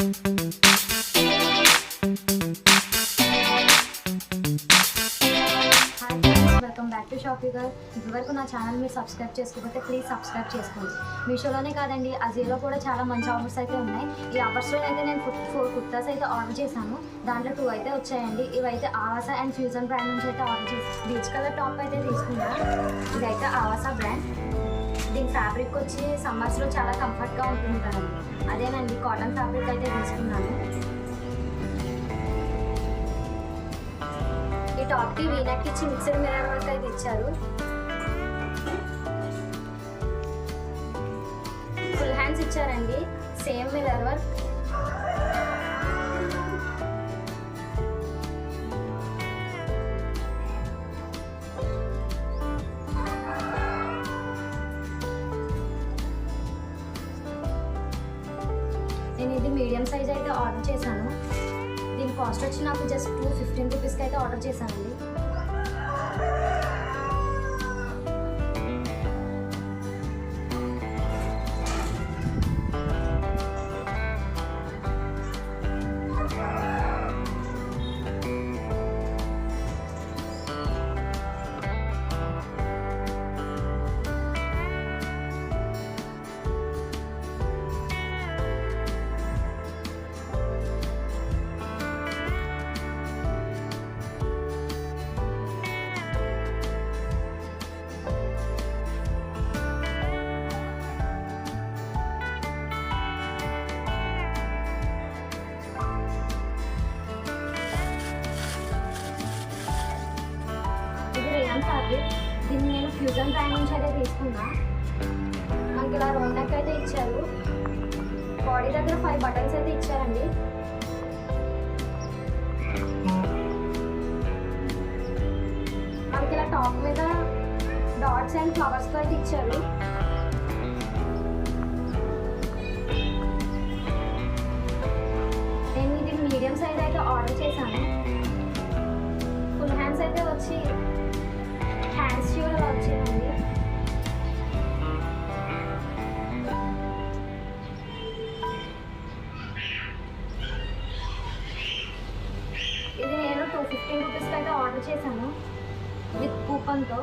Welcome back to Shoppy Girl. ఇప్పటివరకు నా channel మీరు సబ్స్క్రైబ్ చేసుకోకపోతే ప్లీజ్ సబ్స్క్రైబ్ చేసుకోండి. మీషోలోనే కాదండి, అజియోలో కూడా చాలా మంచి ఆఫర్స్ అయితే ఉన్నాయి. ఈ ఆఫర్స్లో అయితే నేను 4 కుర్తాస్ అయితే ఆర్డర్ చేశాను. దాంట్లో 2 అయితే వచ్చాయండి. ఇవైతే ఆవాసా అండ్ ఫ్యూజన్ బ్రాండ్ నుంచి అయితే ఆర్డర్ చేశాను. బీచ్ కలర్ టాప్ అయితే తీసుకున్నా. ఇదైతే ఆవాసా బ్రాండ్. దీని ఫ్యాబ్రిక్ వచ్చి సమ్మర్స్లో చాలా కంఫర్ట్గా ఉంటుంది కదండి. అదేనండి, కాటన్ ఫ్యాబ్రిక్ అయితే తీసుకున్నాను. ఈ టాప్కి వీనెక్ ఇచ్చి మిక్స్డ్ మిర్రర్ వర్క్ అయితే ఇచ్చారు. ఫుల్ హ్యాండ్స్ ఇచ్చారండి, సేమ్ మిర్రర్ వర్క్. నేను ఇది మీడియం సైజ్ అయితే ఆర్డర్ చేశాను. దీని కాస్ట్ వచ్చి నాకు జస్ట్ 215 రూపీస్కి అయితే ఆర్డర్ చేశానండి. ఫ్యాబ్రిక్ దీన్ని నేను ఫ్యూజన్ బ్రాండ్ నుంచి అయితే తీసుకున్నా. మనకి ఇలా రౌండ్ నెక్ అయితే ఇచ్చారు. బాడీ దగ్గర 5 బటన్స్ అయితే ఇచ్చారండి. మనకి ఇలా టాప్ మీద డాట్స్ అండ్ ఫ్లవర్స్తో అయితే ఇచ్చారు. నేను ఇది మీడియం సైజ్ అయితే ఆర్డర్ చేశాను. ఫుల్ హ్యాండ్స్ అయితే వచ్చి హ్యాండ్స్ కూడా వచ్చిందండి. ఇది నేను 215 రూపీస్కి అయితే ఆర్డర్ చేశాను విత్ కూపన్తో.